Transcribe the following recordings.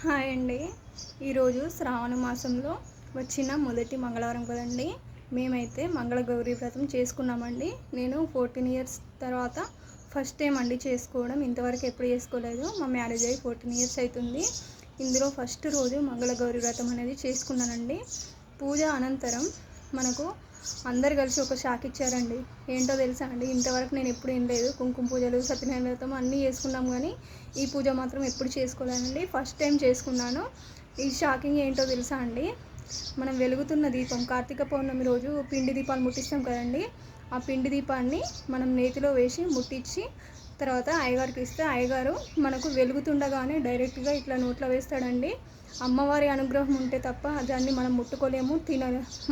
Hi అండి. ఈరోజు శ్రావణ మాసంలో వచ్చిన మొదటి మంగళవారం కదండి. మేమైతే మంగళగౌరి వ్రతం చేసుకున్నామండి. నేను 14 ఇయర్స్ తర్వాత ఫస్ట్ టైం అండి చేసుకోవడం. ఇంతవరకు ఎప్పుడు చేసుకోలేదు. మా మ్యారేజ్ అయ్యి 14 ఇయర్స్ అవుతుంది. ఇందులో ఫస్ట్ రోజు మంగళగౌరి వ్రతం అనేది చేసుకున్నానండి. పూజ అనంతరం మనకు అందరు కలిసి ఒక షాక్ ఇచ్చారండి. ఏంటో తెలుసా అండి, ఇంతవరకు నేను ఎప్పుడు ఏం లేదు. కుంకుమ పూజలు, సత్యనారాయణ వ్రతం అన్నీ చేసుకున్నాం, కానీ ఈ పూజ మాత్రం ఎప్పుడు చేసుకోలేదండి. ఫస్ట్ టైం చేసుకున్నాను. ఈ షాకింగ్ ఏంటో తెలుసా అండి, మనం వెలుగుతున్న దీపం కార్తీక పౌర్ణమి రోజు పిండి దీపాలు ముట్టిస్తాం కదండి. ఆ పిండి దీపాన్ని మనం నేతిలో వేసి ముట్టించి తర్వాత అయ్యగారికి ఇస్తే అయ్యగారు మనకు వెలుగుతుండగానే డైరెక్ట్గా ఇట్లా నోట్లో వేస్తాడండి. అమ్మవారి అనుగ్రహం ఉంటే తప్ప దాన్ని మనం ముట్టుకోలేము,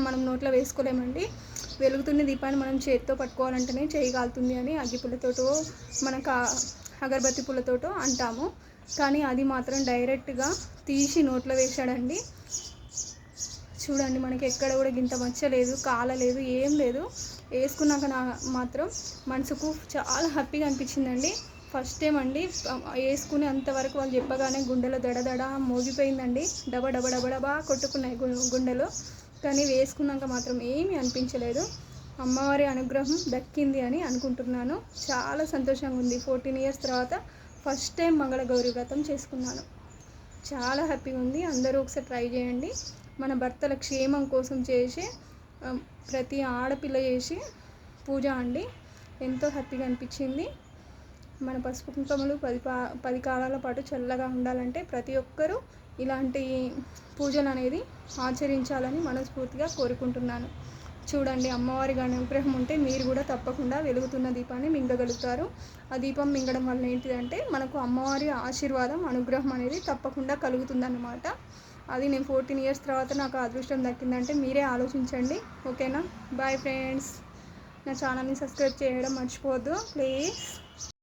మనం నోట్లో వేసుకోలేమండి. వెలుగుతున్న దీపాన్ని మనం చేతితో పట్టుకోవాలంటేనే చేయి కాలుతుంది అని అగ్గిపుల్లతోటో మనకు అగరబత్తి పుల్లతోటో అంటాము. కానీ అది మాత్రం డైరెక్ట్గా తీసి నోట్లో వేశాడండి. చూడండి, మనకి ఎక్కడ కూడా గింత మచ్చలేదు, కాలలేదు, ఏం లేదు. వేసుకున్నాక మాత్రం మనసుకు చాలా హ్యాపీగా అనిపించిందండి. ఫస్ట్ టైం అండి వేసుకునే అంతవరకు వాళ్ళు చెప్పగానే గుండెలో దడదడ మోగిపోయిందండి. డబా కొట్టుకున్నాయి గుండెలో. కానీ వేసుకున్నాక మాత్రం ఏమీ అనిపించలేదు. అమ్మవారి అనుగ్రహం దక్కింది అని అనుకుంటున్నాను. చాలా సంతోషంగా ఉంది. 14 ఇయర్స్ తర్వాత ఫస్ట్ టైం మంగళగౌరి వ్రతం చేసుకున్నాను. చాలా హ్యాపీగా ఉంది. అందరూ ఒకసారి ట్రై చేయండి. మన భర్తల క్షేమం కోసం చేసి ప్రతి ఆడపిల్ల చేసి పూజ అండి. ఎంతో హ్యాపీగా అనిపించింది. మన పసుపు కుంకుమలు 10 కాలాల పాటు చల్లగా ఉండాలంటే ప్రతి ఒక్కరూ ఇలాంటి పూజలు అనేది ఆచరించాలని మనస్ఫూర్తిగా కోరుకుంటున్నాను. చూడండి, అమ్మవారి అనుగ్రహం ఉంటే మీరు కూడా తప్పకుండా వెలుగుతున్న దీపాన్ని మింగగలుగుతారు. ఆ దీపం మింగడం వల్ల ఏంటిదంటే మనకు అమ్మవారి ఆశీర్వాదం, అనుగ్రహం అనేది తప్పకుండా కలుగుతుందన్నమాట. అది నేను 14 ఇయర్స్ తర్వాత నాకు అదృష్టం దక్కిందంటే మీరే ఆలోచించండి. ఓకేనా? Bye friends. నా ఛానల్ని సబ్స్క్రైబ్ చేయడం మర్చిపోవద్దు ప్లీజ్.